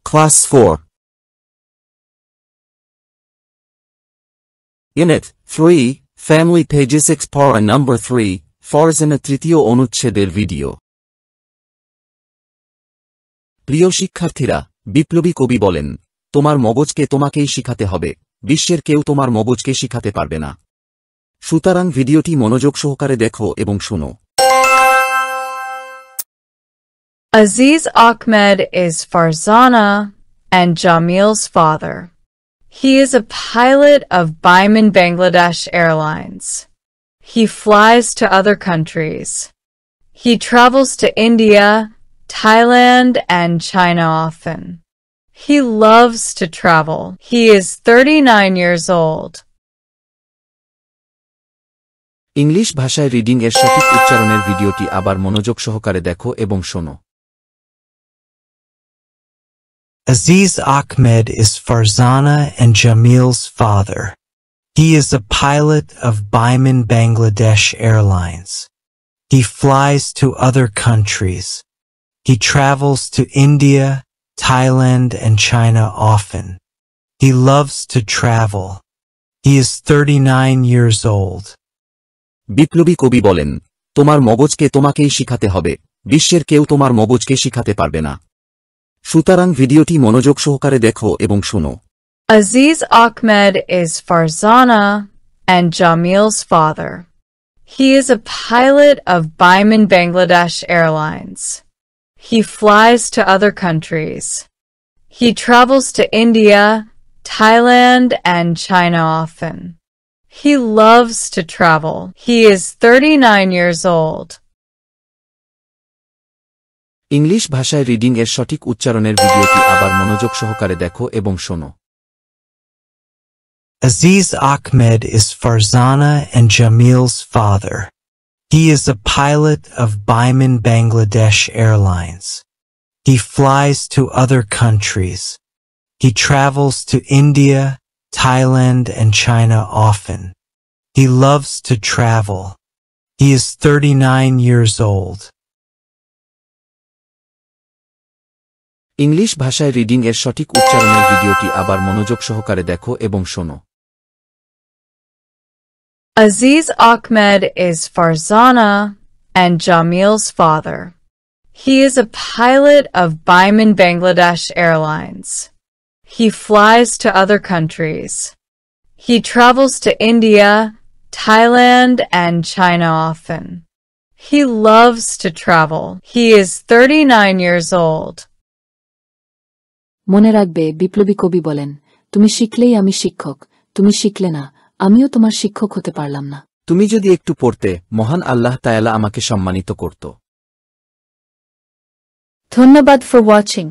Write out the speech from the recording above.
Class 4 Unit 3 Family Pages Explorer Number 3 Farzana তৃতীয় অনুচ্ছেদের video প্রিয় শিক্ষার্থীরা বিপ্লবী কবি বলেন তোমার মগজকে তোমাকেই শিখাতে হবে বিশ্বের কেউ তোমার মগজকে শিখাতে পারবে না সুতরাং ভিডিওটি মনোযোগ সহকারে দেখো এবং শুনো Aziz Ahmed is Farzana and Jamil's father. He is a pilot of Biman Bangladesh Airlines. He flies to other countries. He travels to India, Thailand, and China often. He loves to travel. He is 39 years old. English ভাষায় reading এর সঠিক উচ্চারণের ভিডিওটি আবার মনোযোগ সহকারে দেখো এবং শোনো Aziz Ahmed is Farzana and Jamil's father. He is a pilot of Biman Bangladesh Airlines. He flies to other countries. He travels to India, Thailand, and China often. He loves to travel. He is 39 years old. বিপ্লবী কবি বলেন তোমার মগজকে তোমাকেই শিখাতে হবে বিশ্বের কেউ তোমার মগজকে শিখাতে পারবে না সুতরাং ভিডিওটি মনোযোগ সহকারে দেখো এবং শুনো Aziz Ahmed is Farzana and Jamil's father. He is a pilot of Biman Bangladesh Airlines. He flies to other countries. He travels to India, Thailand, and China often. He loves to travel. He is 39 years old. English ভাষায় reading এর সঠিক উচ্চারণের ভিডিওটি আবার মনোযোগ সহকারে দেখো এবং শোনো Aziz Ahmed is Farzana and Jamil's father. He is a pilot of Biman Bangladesh Airlines. He flies to other countries. He travels to India, Thailand, and China often. He loves to travel. He is 39 years old. English ভাষায় reading এর সঠিক উচ্চারণের ভিডিওটি আবার মনোযোগ সহকারে দেখো এবং শোনো Aziz Ahmed is Farzana and Jamil's father. He is a pilot of Biman Bangladesh Airlines. He flies to other countries. He travels to India, Thailand, and China often. He loves to travel. He is 39 years old. মনে রাখবে বিপ্লবী কবি বলেন তুমি শিখলেই আমি শিক্ষক তুমি শিখলে না আমিও তোমার শিক্ষক হতে পারলাম না তুমি যদি একটু পড়তে মহান আল্লাহ তাআলা আমাকে সম্মানিত করত ধন্যবাদ ফর ওয়াচিং